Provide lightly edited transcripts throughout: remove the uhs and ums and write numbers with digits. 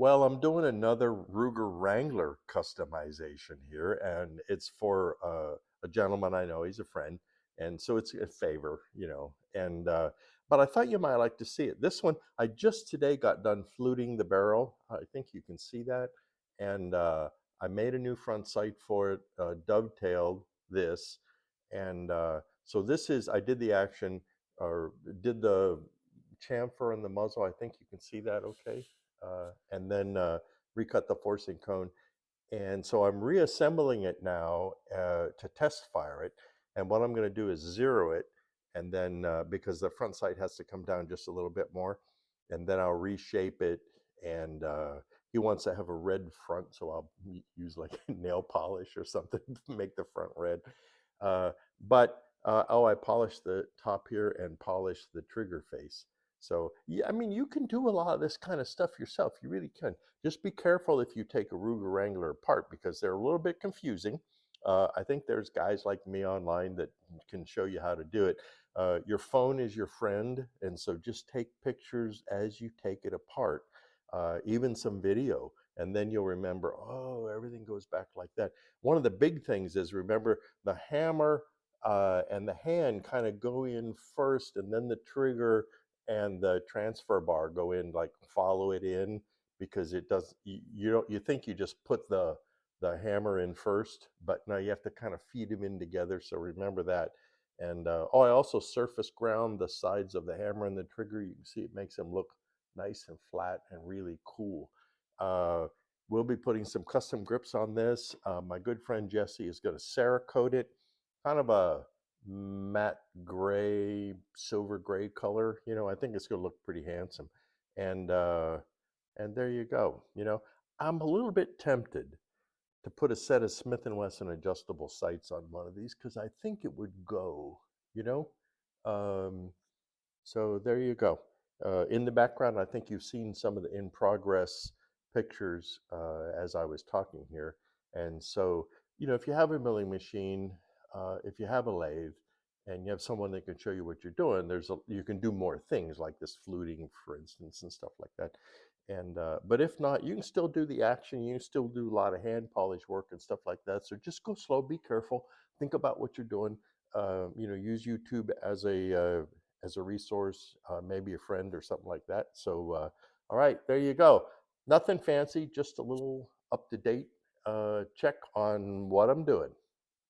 Well, I'm doing another Ruger Wrangler customization here, and it's for a gentleman I know. He's a friend, and so it's a favor, you know. And but I thought you might like to see it. This one, I just today got done fluting the barrel. I think you can see that, and I made a new front sight for it, dovetailed this, and so this is I did the action or did the chamfer and the muzzle. I think you can see that okay, and then recut the forcing cone. And so I'm reassembling it now to test fire it. And what I'm going to do is zero it, and then because the front sight has to come down just a little bit more, and then I'll reshape it. And he wants to have a red front, so I'll use like nail polish or something to make the front red. But I polished the top here and polished the trigger face. So yeah, I mean, you can do a lot of this kind of stuff yourself. You really can. Just be careful if you take a Ruger Wrangler apart because they're a little bit confusing. I think there's guys like me online that can show you how to do it. Your phone is your friend, and so just take pictures as you take it apart, even some video, and then you'll remember, oh, everything goes back like that. One of the big things is remember the hammer and the hand kind of go in first, and then the trigger and the transfer bar go in, like follow it in, because it does you don't you think you just put the hammer in first, but no, you have to kind of feed them in together, so remember that. And oh, I also surface ground the sides of the hammer and the trigger. You can see it makes them look nice and flat and really cool. uh, we'll be putting some custom grips on this. My good friend Jesse is going to Cerakote it, kind of a matte gray, silver gray color. I think it's going to look pretty handsome. And there you go. I'm a little bit tempted to put a set of Smith& and Wesson adjustable sights on one of these because I think it would go, you know? Um, so there you go. In the background, I think you've seen some of the in progress pictures as I was talking here. And so, if you have a milling machine, if you have a lathe, and you have someone that can show you what you're doing, you can do more things like this fluting, for instance, and stuff like that. And but if not, you can still do the action. You can still do a lot of hand polish work and stuff like that. So just go slow, be careful, think about what you're doing. Use YouTube as a resource, maybe a friend or something like that. So, all right, there you go. Nothing fancy, just a little up to date check on what I'm doing.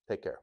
Take care.